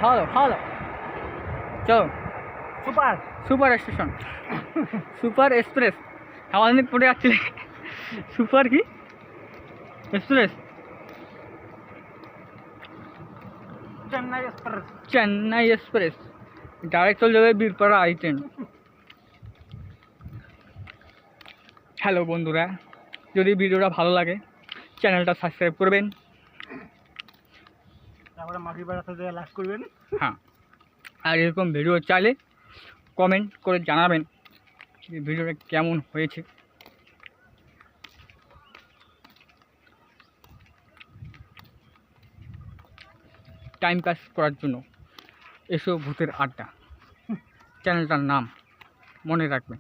ভালো ভালো চলো super super station super express আমাদের পড়ে যাচ্ছে super key express Chennai express Chennai express direct চলে যাবে বীরপাড়া আই ট্রেন। হ্যালো বন্ধুরা, যদি ভিডিওটা ভালো লাগে চ্যানেলটা সাবস্ক্রাইব করবেন, তারপরে মাটির বেড়াতে দিয়ে লাইক করবেন। হ্যাঁ, আর এরকম ভিডিও চাইলে কমেন্ট করে জানাবেন যে ভিডিওটা কেমন হয়েছে। টাইম পাস করার জন্য এসো ভূতের আড্ডা, চ্যানেলটার নাম মনে রাখবেন।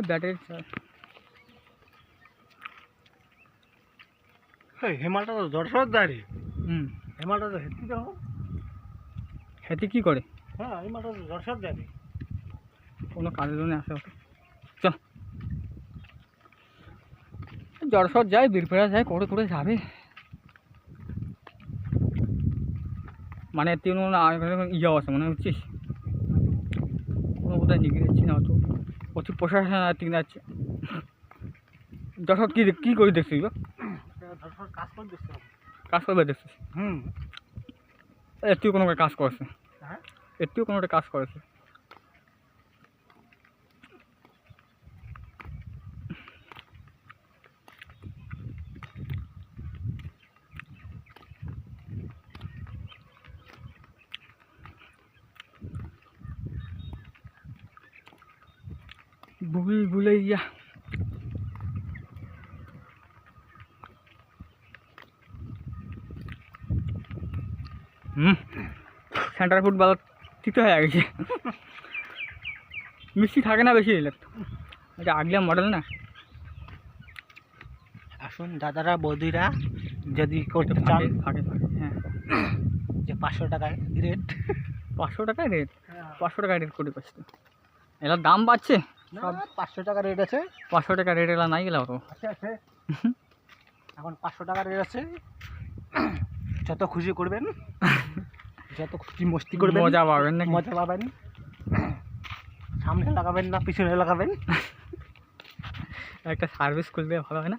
ব্যাটারি হিমালটা তো দর্শক দাঁড়ি, হুম, হিমালটা তো হেঁটে যাবো। হেঁটে কী করে? হ্যাঁ, হিমালটা তো দর্শক দাঁড়ি। কোনো কাজের জন্য আসে ওকে। চল যশোর যায়, বীরপাড়া যায়, করে করে যাবে। মানে তিন ইয়ে আছে মনে হচ্ছিস কোনো কোথায় নিয়ে যাচ্ছি না, অত অতি প্রশাসন আর তিন যাচ্ছে। যশোর কী কী করে দেখছিস গো? দর্শক কাজ করে দিচ্ছে। কাজ করবে দেখছিস? হুম, এর কোনো একটা কাজ করেছে, হ্যাঁ, এর কোনো একটা কাজ করেছে। ভুল ভুলাইয়া সেন্টার ফুড বাজার ঠিক হয়ে গেছে। মিষ্টি থাকে না বেশি, এটা আগলা মডেল না। আসুন দাদারা বৌদিরা, যদি করতে চান ফাঁকে ফাঁকে, হ্যাঁ, যে 500 টাকায় রেট, 500 টাকা রেট, 500 টাকা রেট করে পাচ্ছি। এলার দাম বাড়ছে, সব 500 টাকা রেট আছে। 500 টাকা রেট এলা নাই গেলাম তো। আছে আছে, এখন 500 টাকা রেট আছে। যত খুশি করবেন, যত খুশি মস্তি করবেন, মজা পাবেন না, মজা পাবেন। সামনে লাগাবেন না পিছনে লাগাবেন। একটা সার্ভিস করলে ভালো হয় না?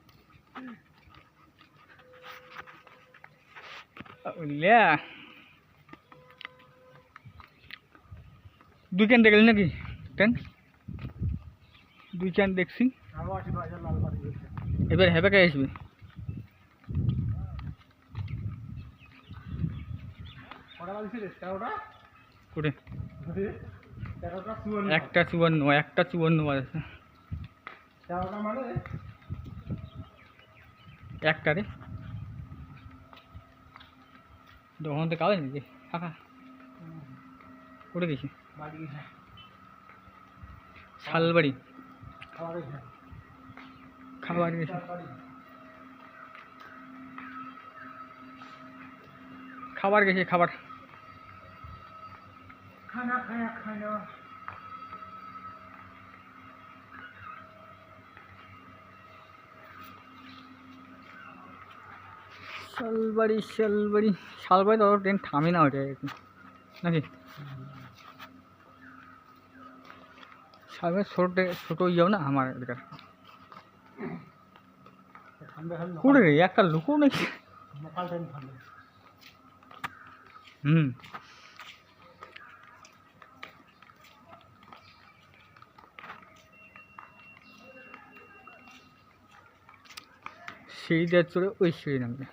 দুই ক্যান দেখলি নাকি? ট্রেন দুই ক্যান দেখছি, এবার হেবে কে আসবে? করে 1:54 বাজছে। একটা রে দোকান থেকে আবে নাকি ফাঁকা করে গেছি? শালবাড়ি খাবার গেছি, খাবার গেছি, খাবার খানা খানা খানা। শালবাড়ি শালবাড়ি শালবাড়ি তো ট্রেন থামে না ওটা নাকি? শালবাড়ি ছোটো ইয়েও না আমার এদিকে। করে রে একটা লুকো নাকি? হুম, সিঁড়ি দিয়ে চড়ে ওই সিঁড়ি নামবে।